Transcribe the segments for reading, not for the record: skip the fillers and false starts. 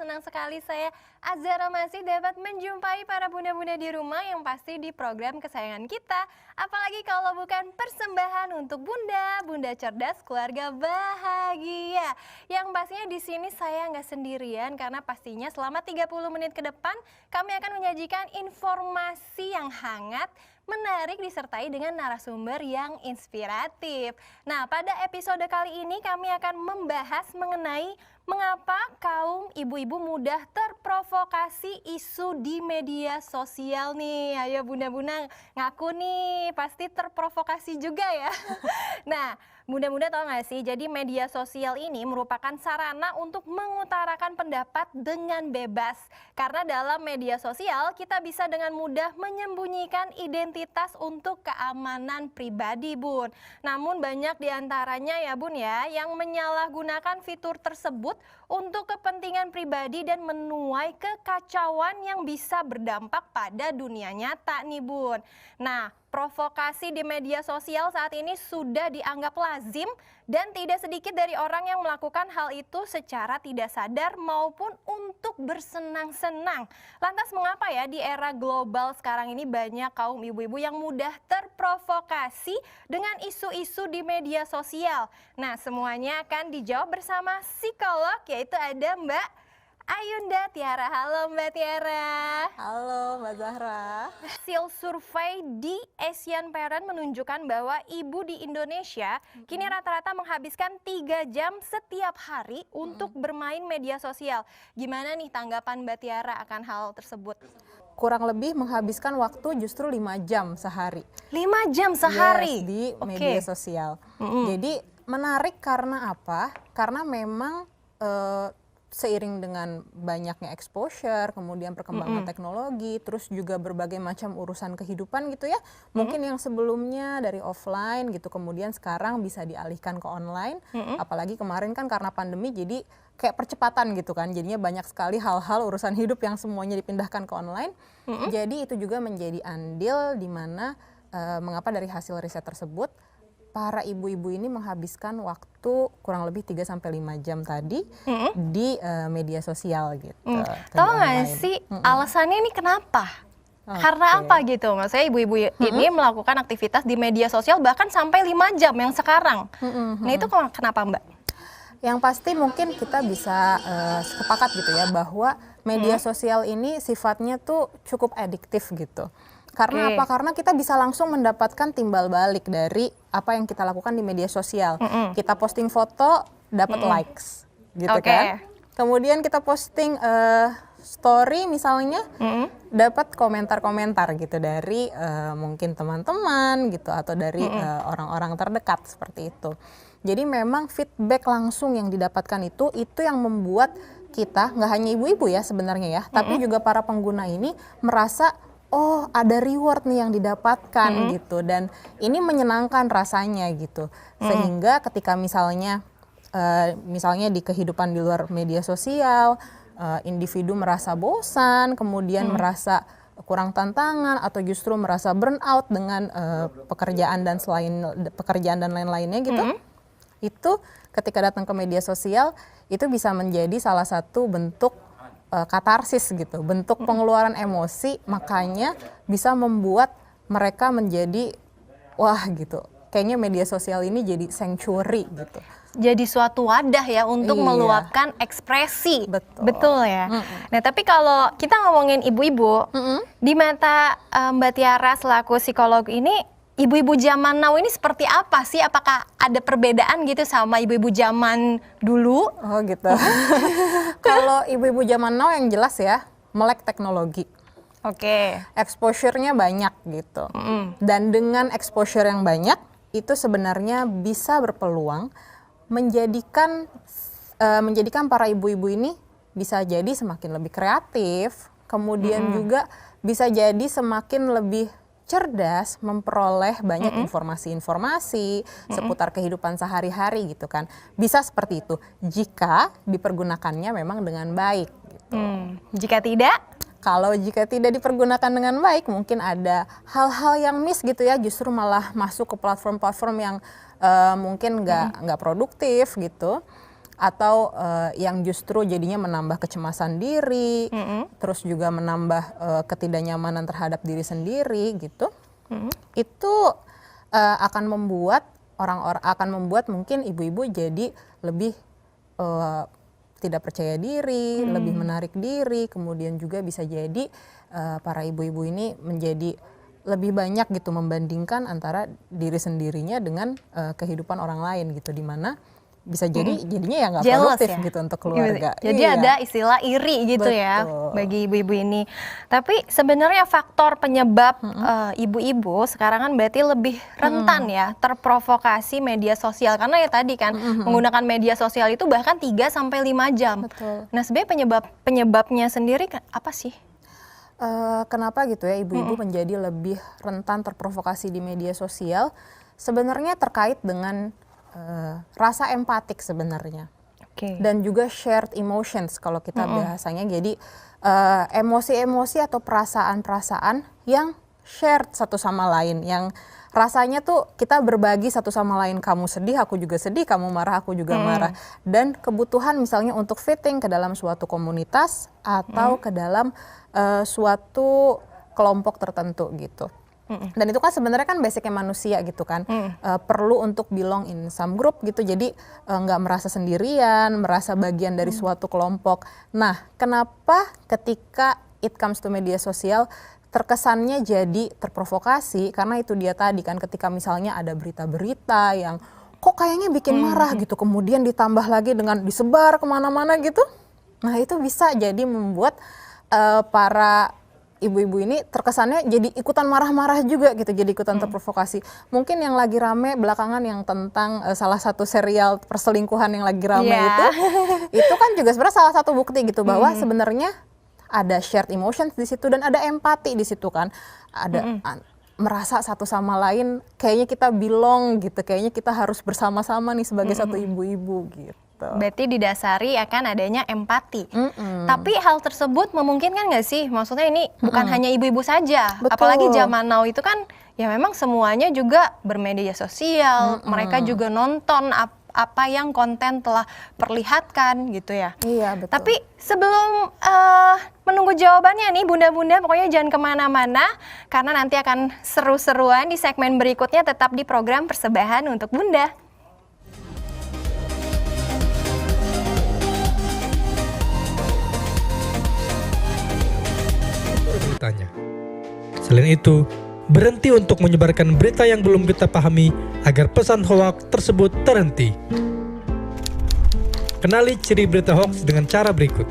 senang sekali saya Azhara masih dapat menjumpai para bunda-bunda di rumah yang pasti di program kesayangan kita. Apalagi kalau bukan persembahan untuk bunda, bunda cerdas, keluarga bahagia. Yang pastinya di sini saya nggak sendirian karena pastinya selama 30 menit ke depan kami akan menyajikan informasi yang hangat, menarik disertai dengan narasumber yang inspiratif. Nah, pada episode kali ini kami akan membahas mengenai mengapa kaum ibu-ibu mudah terprovokasi isu di media sosial nih. Ayo bunda-bunda ngaku nih, pasti terprovokasi juga ya. Nah, bunda-bunda tahu nggak sih, jadi media sosial ini merupakan sarana untuk mengutarakan pendapat dengan bebas. Karena dalam media sosial kita bisa dengan mudah menyembunyikan identitas untuk keamanan pribadi, Bun. Namun banyak diantaranya ya Bun ya, yang menyalahgunakan fitur tersebut untuk kepentingan pribadi dan menuai kekacauan yang bisa berdampak pada dunia nyata nih Bun. Nah, provokasi di media sosial saat ini sudah dianggap lazim dan tidak sedikit dari orang yang melakukan hal itu secara tidak sadar maupun untuk bersenang-senang. Lantas mengapa ya di era global sekarang ini banyak kaum ibu-ibu yang mudah terprovokasi dengan isu-isu di media sosial? Nah, semuanya akan dijawab bersama psikolog, yaitu ada Mbak Ayunda Tiara. Halo Mbak Tiara. Halo Mbak Zahra. Hasil survei di Asian Parent menunjukkan bahwa ibu di Indonesia kini rata-rata menghabiskan 3 jam setiap hari untuk bermain media sosial. Gimana nih tanggapan Mbak Tiara akan hal tersebut? Kurang lebih menghabiskan waktu justru 5 jam sehari. 5 jam sehari? Yes, di media sosial. Jadi menarik karena apa? Karena memang seiring dengan banyaknya exposure, kemudian perkembangan teknologi, terus juga berbagai macam urusan kehidupan gitu ya. Mungkin yang sebelumnya dari offline gitu, kemudian sekarang bisa dialihkan ke online. Apalagi kemarin kan karena pandemi jadi kayak percepatan gitu kan. Jadinya banyak sekali hal-hal urusan hidup yang semuanya dipindahkan ke online. Jadi itu juga menjadi andil di mana mengapa dari hasil riset tersebut para ibu-ibu ini menghabiskan waktu kurang lebih 3-5 jam tadi di media sosial gitu. Tahu nggak sih alasannya ini kenapa? Karena apa gitu? Maksudnya ibu-ibu ini melakukan aktivitas di media sosial bahkan sampai 5 jam yang sekarang. Nah itu kenapa Mbak? Yang pasti mungkin kita bisa sepakat gitu ya bahwa media sosial ini sifatnya tuh cukup adiktif gitu. Karena apa? Karena kita bisa langsung mendapatkan timbal balik dari apa yang kita lakukan di media sosial. Kita posting foto, dapat likes, gitu kan? Kemudian kita posting story misalnya, dapat komentar-komentar gitu dari mungkin teman-teman gitu atau dari orang-orang terdekat seperti itu. Jadi memang feedback langsung yang didapatkan itu yang membuat kita, nggak hanya ibu-ibu ya sebenarnya ya, tapi juga para pengguna ini merasa oh ada reward nih yang didapatkan gitu, dan ini menyenangkan rasanya gitu, sehingga ketika misalnya di kehidupan di luar media sosial individu merasa bosan, kemudian merasa kurang tantangan atau justru merasa burn out dengan pekerjaan dan lain-lainnya gitu, itu ketika datang ke media sosial itu bisa menjadi salah satu bentuk katarsis gitu, bentuk pengeluaran emosi, makanya bisa membuat mereka menjadi wah gitu, kayaknya media sosial ini jadi sanctuary gitu. Jadi suatu wadah ya untuk meluapkan ekspresi. Betul ya. Nah tapi kalau kita ngomongin ibu-ibu, di mata Mbak Tiara selaku psikolog ini, ibu-ibu zaman now ini seperti apa sih? Apakah ada perbedaan gitu sama ibu-ibu zaman dulu? Oh gitu. Kalau ibu-ibu zaman now yang jelas ya, melek teknologi. Exposure-nya banyak gitu. Dan dengan exposure yang banyak, itu sebenarnya bisa berpeluang menjadikan para ibu-ibu ini bisa jadi semakin lebih kreatif, kemudian juga bisa jadi semakin lebih cerdas memperoleh banyak informasi-informasi seputar kehidupan sehari-hari gitu kan. Bisa seperti itu jika dipergunakannya memang dengan baik gitu. Jika tidak? Kalau jika tidak dipergunakan dengan baik, mungkin ada hal-hal yang miss gitu ya, justru malah masuk ke platform-platform yang mungkin nggak produktif gitu. atau yang justru jadinya menambah kecemasan diri, terus juga menambah ketidaknyamanan terhadap diri sendiri gitu. Itu akan membuat mungkin ibu-ibu jadi lebih tidak percaya diri, lebih menarik diri, kemudian juga bisa jadi para ibu-ibu ini menjadi lebih banyak gitu membandingkan antara diri sendirinya dengan kehidupan orang lain gitu, di mana bisa jadi jadinya ya nggak produktif gitu untuk keluarga. Jadi ada istilah iri gitu. Betul. Ya bagi ibu-ibu ini. Tapi sebenarnya faktor penyebab ibu-ibu sekarang kan berarti lebih rentan ya terprovokasi media sosial, karena ya tadi kan menggunakan media sosial itu bahkan 3 sampai 5 jam. Betul. Nah, sebenarnya penyebabnya sendiri apa sih? Kenapa gitu ya ibu-ibu menjadi lebih rentan terprovokasi di media sosial? Sebenarnya terkait dengan rasa empatik sebenarnya, dan juga shared emotions kalau kita bahasanya. Jadi emosi-emosi atau perasaan-perasaan yang shared satu sama lain, yang rasanya tuh kita berbagi satu sama lain, kamu sedih, aku juga sedih, kamu marah, aku juga marah. Dan kebutuhan misalnya untuk fitting ke dalam suatu komunitas atau ke dalam suatu kelompok tertentu gitu. Dan itu kan sebenarnya kan basicnya manusia gitu kan, perlu untuk belong in some group gitu, jadi nggak merasa sendirian, merasa bagian dari suatu kelompok. Nah, kenapa ketika it comes to media sosial terkesannya jadi terprovokasi? Karena itu dia tadi kan, ketika misalnya ada berita-berita yang kok kayaknya bikin marah gitu, kemudian ditambah lagi dengan disebar kemana-mana gitu, nah itu bisa jadi membuat para ibu-ibu ini terkesannya jadi ikutan marah-marah juga gitu, jadi ikutan terprovokasi. Mungkin yang lagi rame belakangan yang tentang salah satu serial perselingkuhan yang lagi rame itu kan juga sebenarnya salah satu bukti gitu bahwa sebenarnya ada shared emotions di situ dan ada empati di situ kan, ada merasa satu sama lain kayaknya kita belong gitu, kayaknya kita harus bersama-sama nih sebagai satu ibu-ibu gitu. Berarti didasari akan adanya empati. Tapi hal tersebut memungkinkan nggak sih? Maksudnya ini bukan hanya ibu-ibu saja. Betul. Apalagi zaman now itu kan ya memang semuanya juga bermedia sosial. Mereka juga nonton apa yang konten telah perlihatkan gitu ya. Iya, betul. Tapi sebelum menunggu jawabannya nih bunda-bunda, pokoknya jangan kemana-mana karena nanti akan seru-seruan di segmen berikutnya, tetap di program Persembahan untuk Bunda. Beritanya. Selain itu, berhenti untuk menyebarkan berita yang belum kita pahami agar pesan hoaks tersebut terhenti. Kenali ciri berita hoaks dengan cara berikut.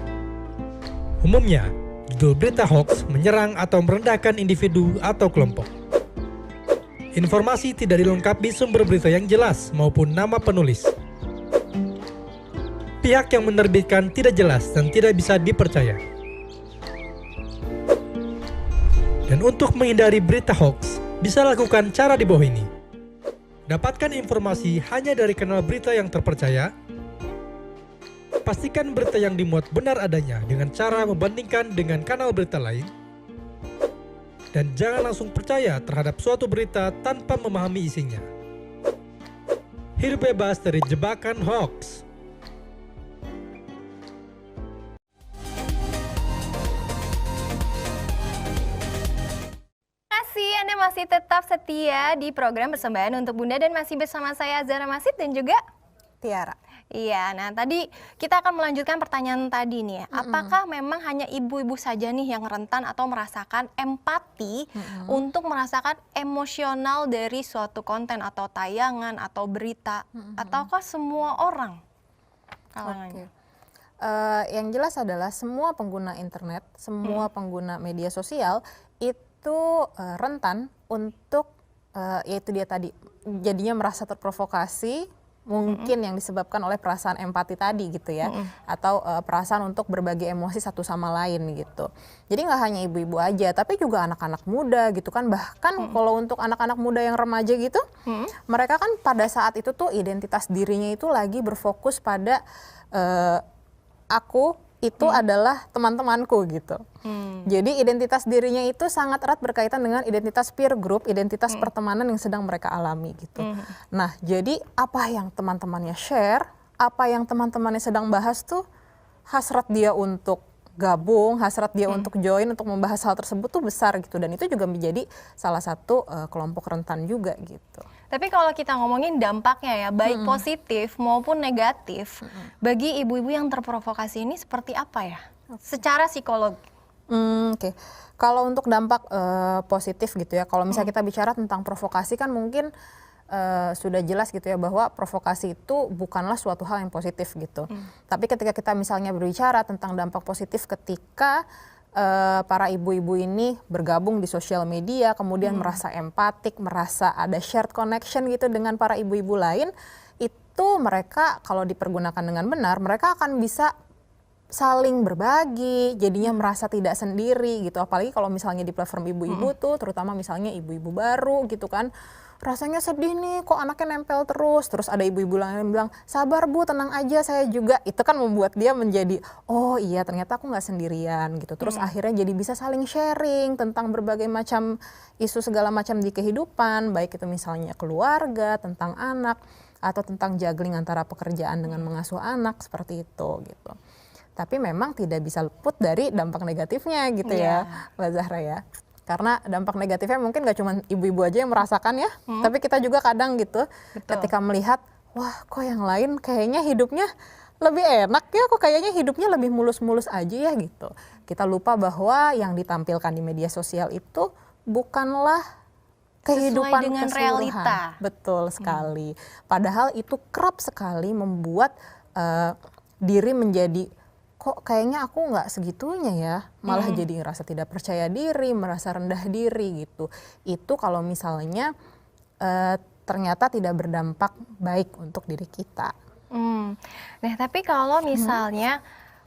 Umumnya, judul berita hoaks menyerang atau merendahkan individu atau kelompok. Informasi tidak dilengkapi sumber berita yang jelas maupun nama penulis. Pihak yang menerbitkan tidak jelas dan tidak bisa dipercaya. Dan untuk menghindari berita hoaks, bisa lakukan cara di bawah ini. Dapatkan informasi hanya dari kanal berita yang terpercaya. Pastikan berita yang dimuat benar adanya dengan cara membandingkan dengan kanal berita lain. Dan jangan langsung percaya terhadap suatu berita tanpa memahami isinya. Hidup bebas dari jebakan hoaks. Anda masih tetap setia di program Persembahan untuk Bunda dan masih bersama saya Zara Masid dan juga Tiara. Iya, nah tadi kita akan melanjutkan pertanyaan tadi nih. Apakah memang hanya ibu-ibu saja nih yang rentan atau merasakan empati untuk merasakan emosional dari suatu konten atau tayangan atau berita, ataukah semua orang kalangannya? Yang jelas adalah semua pengguna internet, semua pengguna media sosial itu rentan untuk yaitu dia tadi jadinya merasa terprovokasi, mungkin yang disebabkan oleh perasaan empati tadi gitu ya, atau perasaan untuk berbagi emosi satu sama lain gitu. Jadi nggak hanya ibu-ibu aja, tapi juga anak-anak muda gitu kan, bahkan kalau untuk anak-anak muda yang remaja gitu, mereka kan pada saat itu tuh identitas dirinya itu lagi berfokus pada aku itu adalah teman-temanku gitu. Jadi identitas dirinya itu sangat erat berkaitan dengan identitas peer group, identitas pertemanan yang sedang mereka alami gitu. Nah, jadi apa yang teman-temannya share, apa yang teman-temannya sedang bahas tuh hasrat dia untuk gabung, hasrat dia untuk join, untuk membahas hal tersebut tuh besar gitu, dan itu juga menjadi salah satu kelompok rentan juga gitu. Tapi kalau kita ngomongin dampaknya ya, baik positif maupun negatif, bagi ibu-ibu yang terprovokasi ini seperti apa ya? Secara psikologi. Oke. Kalau untuk dampak positif gitu ya, kalau misalnya kita bicara tentang provokasi kan mungkin sudah jelas gitu ya bahwa provokasi itu bukanlah suatu hal yang positif gitu. Tapi ketika kita misalnya berbicara tentang dampak positif ketika para ibu-ibu ini bergabung di sosial media, kemudian merasa empatik, merasa ada shared connection gitu dengan para ibu-ibu lain, itu mereka kalau dipergunakan dengan benar, mereka akan bisa saling berbagi, jadinya merasa tidak sendiri gitu. Apalagi kalau misalnya di platform ibu-ibu tuh, terutama misalnya ibu-ibu baru gitu kan, rasanya sedih nih kok anaknya nempel terus ada ibu-ibu lain yang bilang sabar Bu, tenang aja saya juga. Itu kan membuat dia menjadi oh iya ternyata aku nggak sendirian gitu. Terus akhirnya jadi bisa saling sharing tentang berbagai macam isu segala macam di kehidupan, baik itu misalnya keluarga, tentang anak, atau tentang juggling antara pekerjaan dengan mengasuh anak, seperti itu gitu. Tapi memang tidak bisa luput dari dampak negatifnya gitu ya Mbak Zahra ya. Karena dampak negatifnya mungkin gak cuma ibu-ibu aja yang merasakan ya, tapi kita juga kadang gitu ketika melihat, wah kok yang lain kayaknya hidupnya lebih enak ya, kok kayaknya hidupnya lebih mulus-mulus aja ya gitu. Kita lupa bahwa yang ditampilkan di media sosial itu bukanlah kehidupan dengan keseluruhan. realita. Betul sekali. Padahal itu kerap sekali membuat diri menjadi kok kayaknya aku nggak segitunya ya, malah jadi ngerasa tidak percaya diri, merasa rendah diri gitu. Itu kalau misalnya ternyata tidak berdampak baik untuk diri kita. Nah tapi kalau misalnya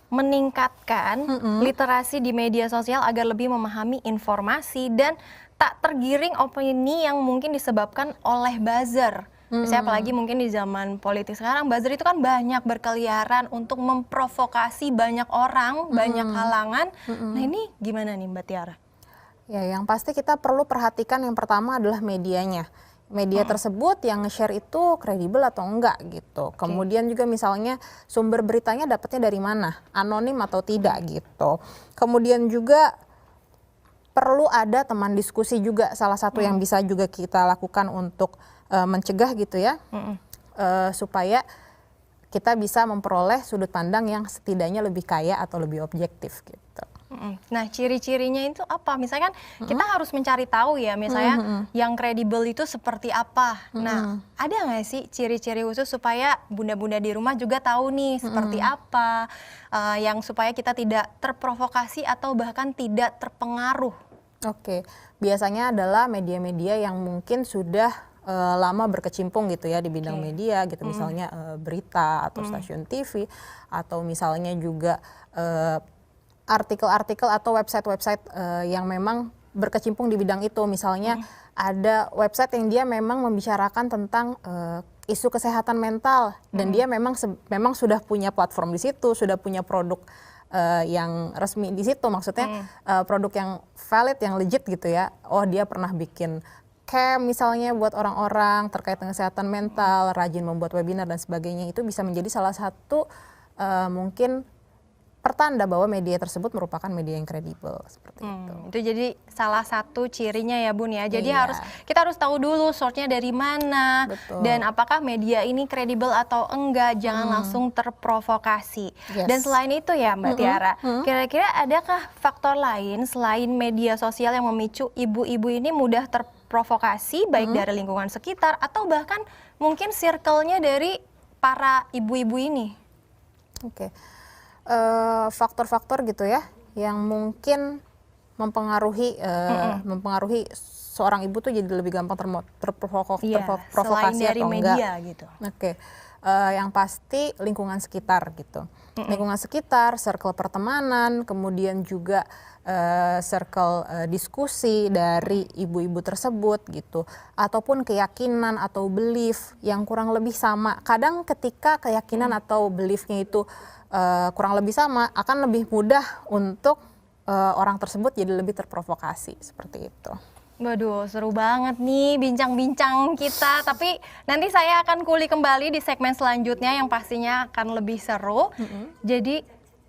meningkatkan literasi di media sosial agar lebih memahami informasi dan tak tergiring opini yang mungkin disebabkan oleh buzzer. Misalnya apalagi mungkin di zaman politik sekarang, buzzer itu kan banyak berkeliaran untuk memprovokasi banyak orang, banyak halangan. Nah ini gimana nih Mbak Tiara? Ya yang pasti kita perlu perhatikan yang pertama adalah medianya. Media tersebut yang nge-share itu kredibel atau enggak gitu. Kemudian juga misalnya sumber beritanya dapatnya dari mana, anonim atau tidak gitu. Kemudian juga perlu ada teman diskusi juga, salah satu yang bisa juga kita lakukan untuk mencegah gitu ya, supaya kita bisa memperoleh sudut pandang yang setidaknya lebih kaya atau lebih objektif gitu. Nah ciri-cirinya itu apa? Misalkan kita harus mencari tahu ya, misalnya yang kredibel itu seperti apa. Nah ada nggak sih ciri-ciri khusus supaya bunda-bunda di rumah juga tahu nih seperti apa, yang supaya kita tidak terprovokasi atau bahkan tidak terpengaruh? Oke, biasanya adalah media-media yang mungkin sudah lama berkecimpung gitu ya di bidang media gitu, misalnya berita atau stasiun TV, atau misalnya juga artikel-artikel atau website-website yang memang berkecimpung di bidang itu. Misalnya ada website yang dia memang membicarakan tentang isu kesehatan mental, dan dia memang sudah punya platform di situ, sudah punya produk yang resmi di situ, maksudnya produk yang valid, yang legit gitu ya. Oh dia pernah bikin camp misalnya buat orang-orang terkait dengan kesehatan mental, rajin membuat webinar dan sebagainya. Itu bisa menjadi salah satu mungkin pertanda bahwa media tersebut merupakan media yang kredibel, seperti itu. Itu jadi salah satu cirinya ya Bun ya. Jadi kita harus tahu dulu source-nya dari mana. Betul. Dan apakah media ini kredibel atau enggak, jangan langsung terprovokasi. Dan selain itu ya Mbak Tiara, kira-kira adakah faktor lain selain media sosial yang memicu ibu-ibu ini mudah terprovokasi, baik dari lingkungan sekitar atau bahkan mungkin circle-nya dari para ibu-ibu ini? Oke. Faktor-faktor gitu ya yang mungkin mempengaruhi seorang ibu tuh jadi lebih gampang terprovokasi selain dari atau media enggak. gitu. Oke. Yang pasti lingkungan sekitar gitu. Lingkungan sekitar, circle pertemanan, kemudian juga circle diskusi dari ibu-ibu tersebut gitu, ataupun keyakinan atau belief yang kurang lebih sama. Kadang ketika keyakinan atau beliefnya itu kurang lebih sama, akan lebih mudah untuk orang tersebut jadi lebih terprovokasi, seperti itu. Waduh, seru banget nih bincang-bincang kita. Tapi nanti saya akan kulik kembali di segmen selanjutnya yang pastinya akan lebih seru. Jadi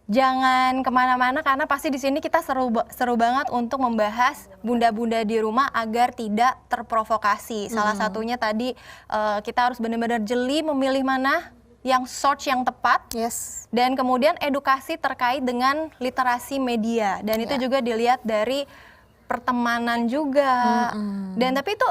jangan kemana-mana karena pasti di sini kita seru banget untuk membahas bunda-bunda di rumah agar tidak terprovokasi. Salah satunya tadi kita harus benar-benar jeli memilih mana yang search yang tepat. Yes. Dan kemudian edukasi terkait dengan literasi media. Dan itu juga dilihat dari pertemanan juga. Dan tapi itu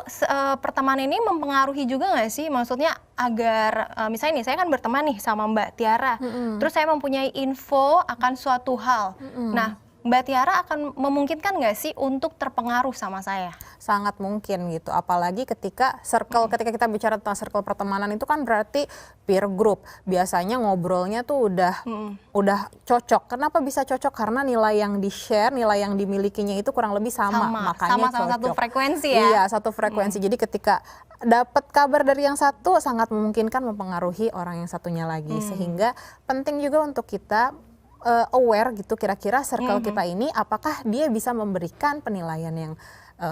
pertemanan ini mempengaruhi juga nggak sih? Maksudnya agar misalnya nih saya kan berteman nih sama Mbak Tiara. Terus saya mempunyai info akan suatu hal. Nah, Mbak Tiara akan memungkinkan nggak sih untuk terpengaruh sama saya? Sangat mungkin gitu, apalagi ketika ketika kita bicara tentang circle pertemanan itu kan berarti peer group. Biasanya ngobrolnya tuh udah cocok. Kenapa bisa cocok? Karena nilai yang di-share, nilai yang dimilikinya itu kurang lebih sama. Makanya sama cocok. Satu frekuensi ya? Iya, satu frekuensi. Jadi ketika dapat kabar dari yang satu sangat memungkinkan mempengaruhi orang yang satunya lagi. Sehingga penting juga untuk kita aware gitu kira-kira circle kita ini apakah dia bisa memberikan penilaian yang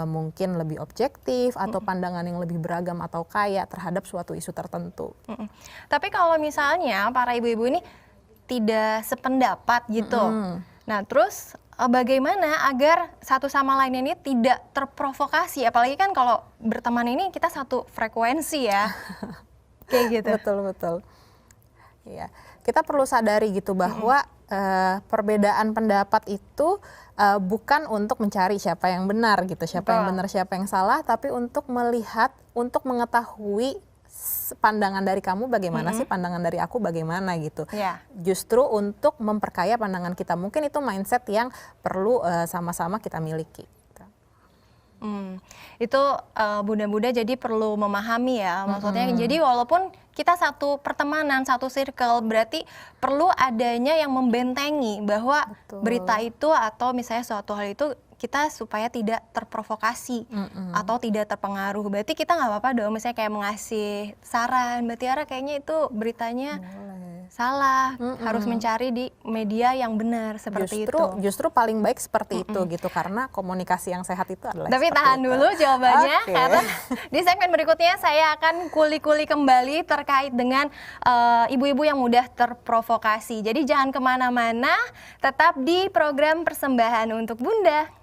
mungkin lebih objektif atau pandangan yang lebih beragam atau kaya terhadap suatu isu tertentu. Tapi kalau misalnya para ibu-ibu ini tidak sependapat gitu, nah terus bagaimana agar satu sama lain ini tidak terprovokasi? Apalagi kan kalau berteman ini kita satu frekuensi ya, kayak gitu. Betul. Ya, kita perlu sadari gitu bahwa perbedaan pendapat itu bukan untuk mencari siapa yang benar gitu, siapa yang benar, siapa yang salah, tapi untuk melihat, untuk mengetahui pandangan dari kamu bagaimana sih, pandangan dari aku bagaimana gitu. Justru untuk memperkaya pandangan kita. Mungkin itu mindset yang perlu sama-sama kita miliki. Itu bunda-bunda jadi perlu memahami ya, maksudnya jadi walaupun kita satu pertemanan, satu circle, berarti perlu adanya yang membentengi bahwa berita itu atau misalnya suatu hal itu kita supaya tidak terprovokasi atau tidak terpengaruh. Berarti kita nggak apa-apa dong misalnya kayak mengasih saran, Mbak Tiara kayaknya itu beritanya salah, harus mencari di media yang benar seperti itu. Justru paling baik seperti itu gitu, karena komunikasi yang sehat itu adalah. Tapi tahan dulu jawabannya, karena di segmen berikutnya saya akan kuli-kuli kembali terkait dengan ibu-ibu yang mudah terprovokasi. Jadi jangan kemana-mana, tetap di program Persembahan untuk Bunda.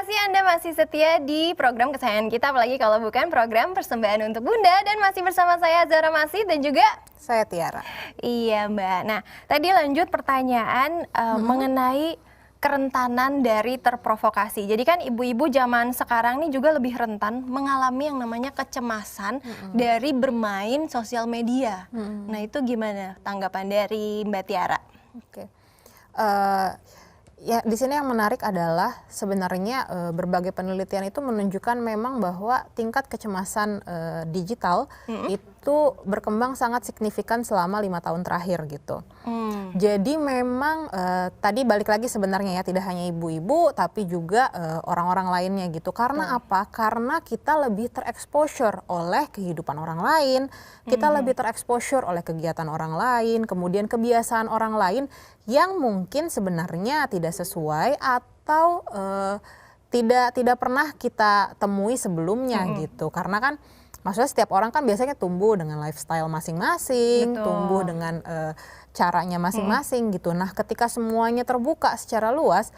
kasih Anda masih setia di program kesayangan kita, apalagi kalau bukan program persembahan untuk Bunda. Dan masih bersama saya Zara Masih dan juga Saya Tiara. Iya Mbak. Nah tadi lanjut pertanyaan mengenai kerentanan dari terprovokasi. Jadi kan ibu-ibu zaman sekarang ini juga lebih rentan mengalami yang namanya kecemasan dari bermain sosial media. Nah itu gimana tanggapan dari Mbak Tiara? Oke. Ya di sini yang menarik adalah sebenarnya berbagai penelitian itu menunjukkan memang bahwa tingkat kecemasan digital itu berkembang sangat signifikan selama 5 tahun terakhir gitu. Jadi memang tadi balik lagi sebenarnya ya, tidak hanya ibu-ibu tapi juga orang-orang lainnya gitu. Karena apa? Karena kita lebih terexposure oleh kehidupan orang lain, kita lebih terexposure oleh kegiatan orang lain, kemudian kebiasaan orang lain yang mungkin sebenarnya tidak sesuai atau tidak pernah kita temui sebelumnya gitu. Karena kan maksudnya setiap orang kan biasanya tumbuh dengan lifestyle masing-masing, tumbuh dengan caranya masing-masing gitu. Nah, ketika semuanya terbuka secara luas,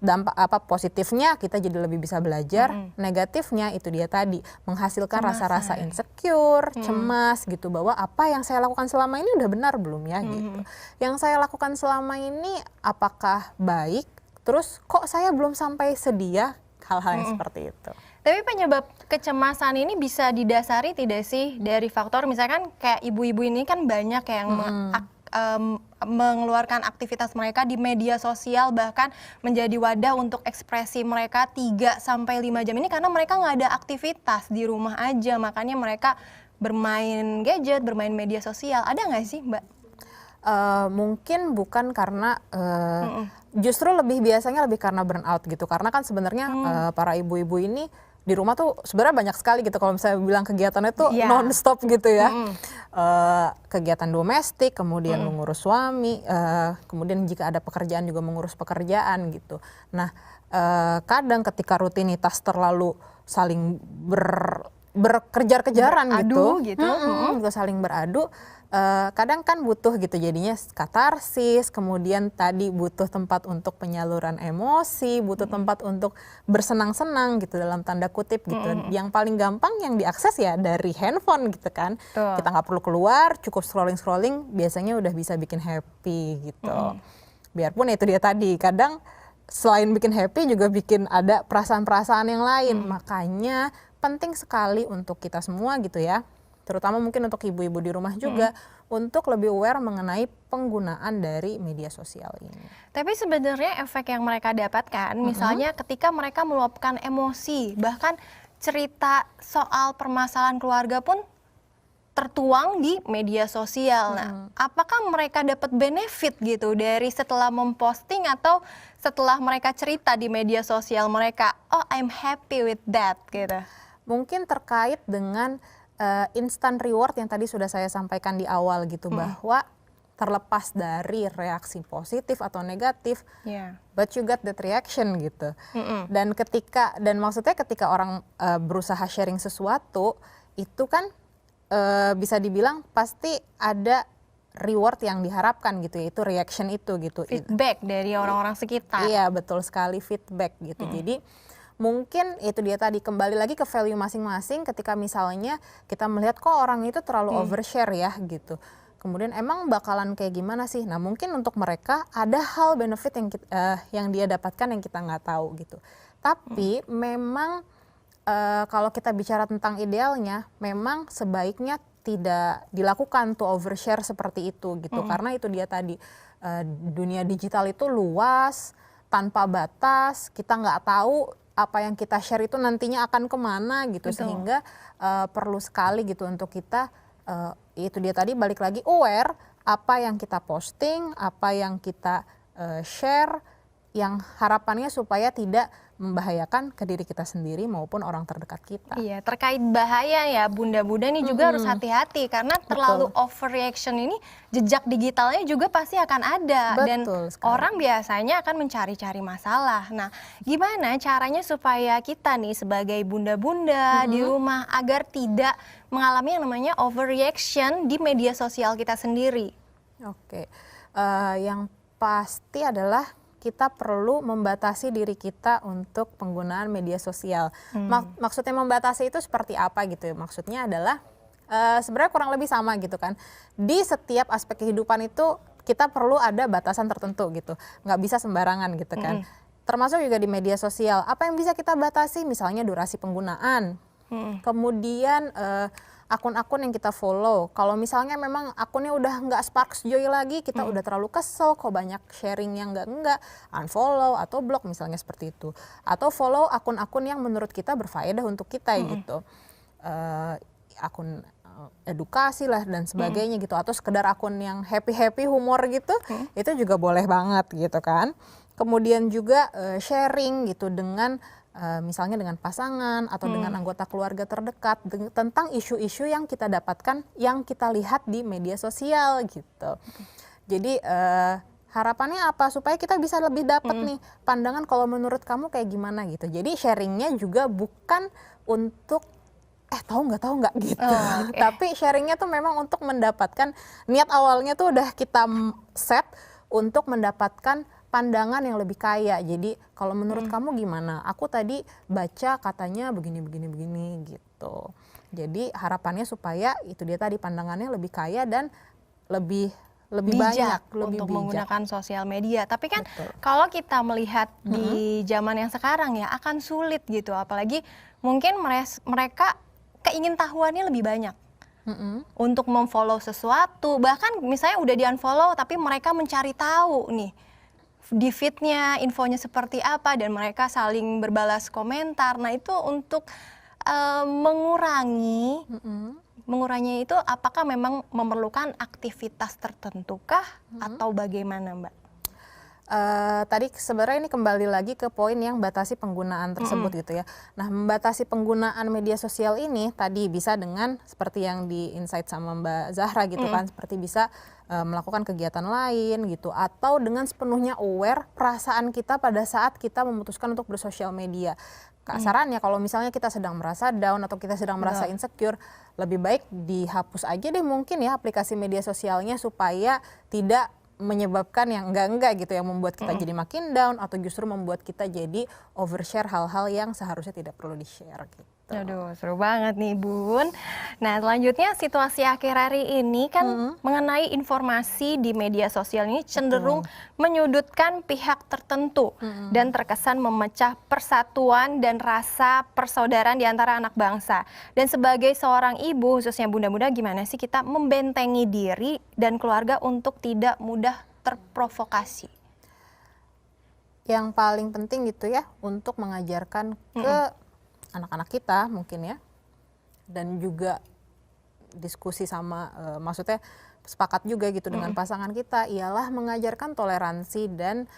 dampak positifnya kita jadi lebih bisa belajar, negatifnya itu dia tadi menghasilkan rasa-rasa insecure, cemas gitu, bahwa apa yang saya lakukan selama ini udah benar belum ya gitu. Yang saya lakukan selama ini apakah baik? Terus kok saya belum sampai sedia? Hal-hal yang seperti itu. Tapi penyebab kecemasan ini bisa didasari tidak sih dari faktor misalkan kayak ibu-ibu ini kan banyak yang mengeluarkan aktivitas mereka di media sosial, bahkan menjadi wadah untuk ekspresi mereka 3-5 jam ini karena mereka nggak ada aktivitas di rumah aja, makanya mereka bermain gadget, bermain media sosial. Ada nggak sih Mbak? Mungkin bukan karena justru biasanya lebih karena burnout gitu, karena kan sebenarnya para ibu-ibu ini di rumah tuh sebenarnya banyak sekali gitu, kalau misalnya bilang kegiatannya tuh non-stop gitu ya. Kegiatan domestik, kemudian mengurus suami, kemudian jika ada pekerjaan juga mengurus pekerjaan gitu. Nah kadang ketika rutinitas terlalu saling berkejar-kejaran gitu, saling beradu, kadang kan butuh gitu jadinya katarsis, kemudian tadi butuh tempat untuk penyaluran emosi, butuh tempat untuk bersenang-senang gitu dalam tanda kutip gitu. Yang paling gampang yang diakses ya dari handphone gitu kan. Kita nggak perlu keluar, cukup scrolling biasanya udah bisa bikin happy gitu. Biarpun itu dia tadi kadang selain bikin happy juga bikin ada perasaan-perasaan yang lain. Makanya penting sekali untuk kita semua gitu ya, terutama mungkin untuk ibu-ibu di rumah juga, untuk lebih aware mengenai penggunaan dari media sosial ini. Tapi sebenarnya efek yang mereka dapatkan, misalnya ketika mereka meluapkan emosi, bahkan cerita soal permasalahan keluarga pun tertuang di media sosial. Nah, apakah mereka dapat benefit gitu dari setelah memposting atau setelah mereka cerita di media sosial mereka, oh I'm happy with that gitu? Mungkin terkait dengan instant reward yang tadi sudah saya sampaikan di awal gitu, bahwa terlepas dari reaksi positif atau negatif, but you got that reaction gitu. Dan maksudnya ketika orang berusaha sharing sesuatu itu kan bisa dibilang pasti ada reward yang diharapkan gitu, yaitu reaction itu gitu, feedback dari orang-orang sekitar. Iya betul sekali, feedback gitu. Jadi mungkin itu dia tadi, kembali lagi ke value masing-masing. Ketika misalnya kita melihat kok orang itu terlalu overshare ya gitu, kemudian emang bakalan kayak gimana sih? Nah mungkin untuk mereka ada hal benefit yang dia dapatkan yang kita nggak tahu gitu. Tapi memang kalau kita bicara tentang idealnya, memang sebaiknya tidak dilakukan tuh overshare seperti itu gitu. Karena itu dia tadi, dunia digital itu luas, tanpa batas, kita nggak tahu apa yang kita share itu nantinya akan kemana gitu. Sehingga perlu sekali gitu untuk kita itu dia tadi balik lagi aware apa yang kita posting, apa yang kita share, yang harapannya supaya tidak membahayakan ke diri kita sendiri maupun orang terdekat kita. Iya, terkait bahaya ya bunda-bunda ini juga harus hati-hati karena terlalu overreaction ini jejak digitalnya juga pasti akan ada. Dan orang biasanya akan mencari-cari masalah. Nah, gimana caranya supaya kita nih sebagai bunda-bunda di rumah agar tidak mengalami yang namanya overreaction di media sosial kita sendiri? Oke, yang pasti adalah kita perlu membatasi diri kita untuk penggunaan media sosial. Maksudnya membatasi itu seperti apa gitu ya? Maksudnya adalah sebenarnya kurang lebih sama gitu kan. Di setiap aspek kehidupan itu kita perlu ada batasan tertentu gitu. Nggak bisa sembarangan gitu kan. Termasuk juga di media sosial. Apa yang bisa kita batasi? Misalnya durasi penggunaan. Kemudian akun-akun yang kita follow. Kalau misalnya memang akunnya udah nggak sparks joy lagi, kita udah terlalu kesel, kok banyak sharing yang nggak, unfollow atau block misalnya seperti itu. Atau follow akun-akun yang menurut kita berfaedah untuk kita gitu. Akun edukasi lah dan sebagainya gitu. Atau sekedar akun yang happy-happy, humor gitu, itu juga boleh banget gitu kan. Kemudian juga sharing gitu dengan misalnya dengan pasangan atau dengan anggota keluarga terdekat tentang isu-isu yang kita dapatkan, yang kita lihat di media sosial gitu. Jadi harapannya apa? Supaya kita bisa lebih dapat nih pandangan kalau menurut kamu kayak gimana gitu. Jadi sharingnya juga bukan untuk tahu nggak gitu. Tapi sharingnya tuh memang untuk mendapatkan, niat awalnya tuh udah kita set untuk mendapatkan pandangan yang lebih kaya. Jadi kalau menurut kamu gimana? Aku tadi baca katanya begini gitu. Jadi harapannya supaya itu dia tadi pandangannya lebih kaya dan lebih banyak, lebih untuk bijak menggunakan sosial media. Tapi kan kalau kita melihat di zaman yang sekarang ya akan sulit gitu. Apalagi mungkin mereka keingintahuannya lebih banyak. Untuk memfollow sesuatu. Bahkan misalnya udah di-unfollow tapi mereka mencari tahu nih di feed-nya infonya seperti apa dan mereka saling berbalas komentar. Nah itu untuk mengurangi itu apakah memang memerlukan aktivitas tertentukah atau bagaimana Mbak? Tadi sebenarnya ini kembali lagi ke poin yang batasi penggunaan tersebut gitu ya. Nah, membatasi penggunaan media sosial ini tadi bisa dengan seperti yang di insight sama Mbak Zahra gitu kan, seperti bisa melakukan kegiatan lain gitu, atau dengan sepenuhnya aware perasaan kita pada saat kita memutuskan untuk bersosial media. Kasarannya kalau misalnya kita sedang merasa down atau kita sedang merasa insecure, lebih baik dihapus aja deh mungkin ya aplikasi media sosialnya supaya tidak menyebabkan yang enggak gitu yang membuat kita jadi makin down atau justru membuat kita jadi overshare hal-hal yang seharusnya tidak perlu di-share gitu. Aduh, seru banget nih Bun. Nah, selanjutnya situasi akhir hari ini kan mengenai informasi di media sosial ini cenderung menyudutkan pihak tertentu dan terkesan memecah persatuan dan rasa persaudaraan di antara anak bangsa. Dan sebagai seorang ibu, khususnya bunda-bunda, gimana sih kita membentengi diri dan keluarga untuk tidak mudah terprovokasi? Yang paling penting gitu ya untuk mengajarkan ke anak-anak kita mungkin ya, dan juga diskusi sama maksudnya sepakat juga gitu dengan pasangan kita, ialah mengajarkan toleransi dan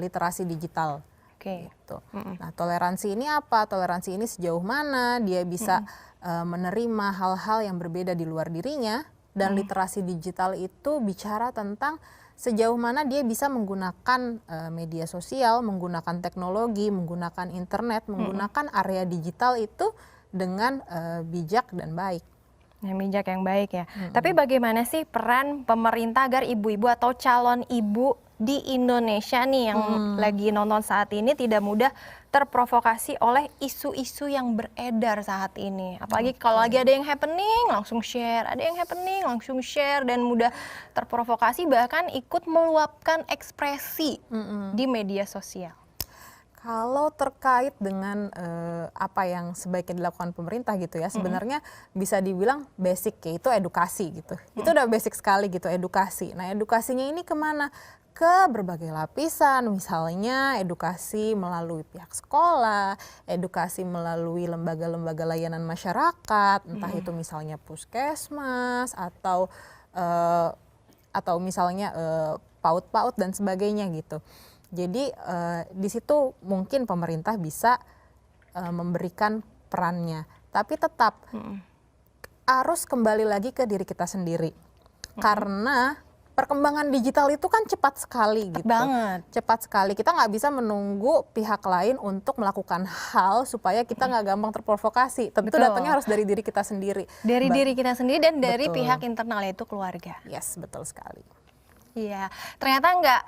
literasi digital. Gitu. Nah, toleransi ini apa? Toleransi ini sejauh mana dia bisa menerima hal-hal yang berbeda di luar dirinya, dan literasi digital itu bicara tentang sejauh mana dia bisa menggunakan media sosial, menggunakan teknologi, menggunakan internet, menggunakan area digital itu dengan bijak dan baik. Bijak yang baik ya. Tapi bagaimana sih peran pemerintah agar ibu-ibu atau calon ibu di Indonesia nih yang lagi nonton saat ini tidak mudah terprovokasi oleh isu-isu yang beredar saat ini. Apalagi kalau lagi ada yang happening langsung share, ada yang happening langsung share dan mudah terprovokasi bahkan ikut meluapkan ekspresi di media sosial. Kalau terkait dengan apa yang sebaiknya dilakukan pemerintah gitu ya, sebenarnya bisa dibilang basic ya, itu edukasi gitu. Itu udah basic sekali gitu, edukasi. Nah, edukasinya ini kemana? Ke berbagai lapisan, misalnya edukasi melalui pihak sekolah, edukasi melalui lembaga-lembaga layanan masyarakat, entah itu misalnya puskesmas atau misalnya PAUD-PAUD dan sebagainya gitu. Jadi di situ mungkin pemerintah bisa memberikan perannya, tapi tetap harus kembali lagi ke diri kita sendiri, karena perkembangan digital itu kan cepat sekali gitu. Cepat sekali, kita nggak bisa menunggu pihak lain untuk melakukan hal supaya kita nggak gampang terprovokasi. Tentu datangnya harus dari diri kita sendiri. Dari diri kita sendiri dan dari pihak internal, yaitu keluarga. Yes, betul sekali. Iya, ternyata enggak,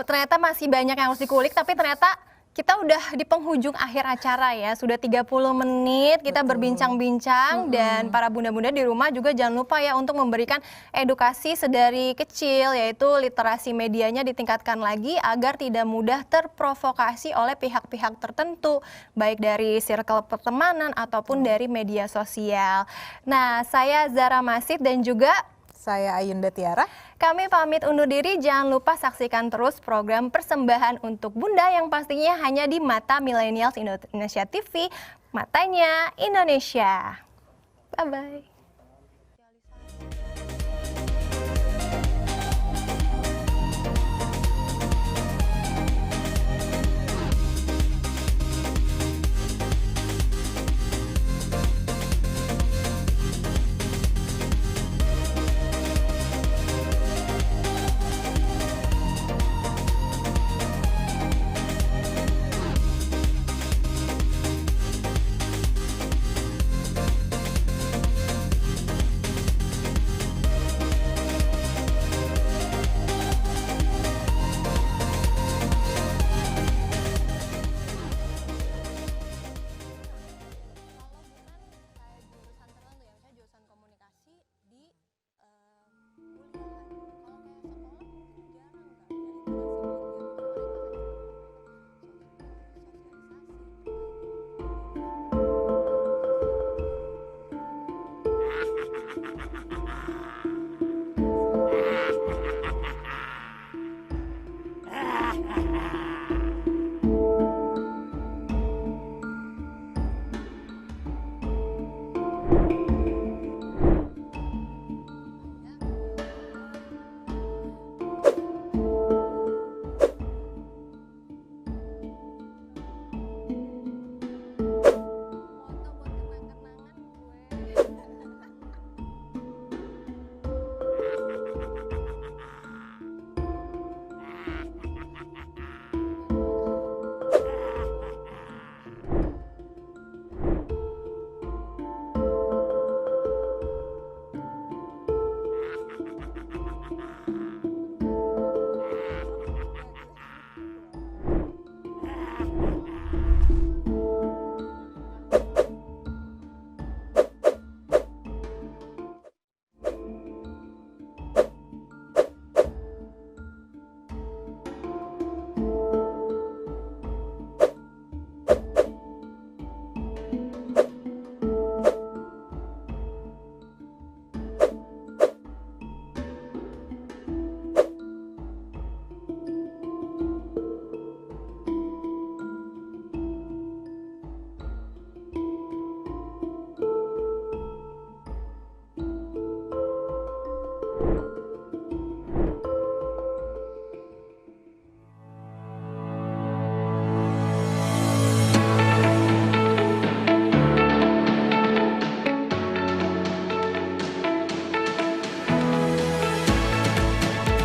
ternyata masih banyak yang harus dikulik, tapi ternyata kita udah di penghujung akhir acara ya, sudah 30 menit kita berbincang-bincang dan para bunda-bunda di rumah juga jangan lupa ya untuk memberikan edukasi sedari kecil, yaitu literasi medianya ditingkatkan lagi agar tidak mudah terprovokasi oleh pihak-pihak tertentu, baik dari circle pertemanan ataupun dari media sosial. Nah, saya Zara Masid dan juga Saya Ayunda Tiara. kami pamit undur diri, jangan lupa saksikan terus program persembahan untuk Bunda yang pastinya hanya di Mata Millennials Indonesia TV, matanya Indonesia. Bye-bye.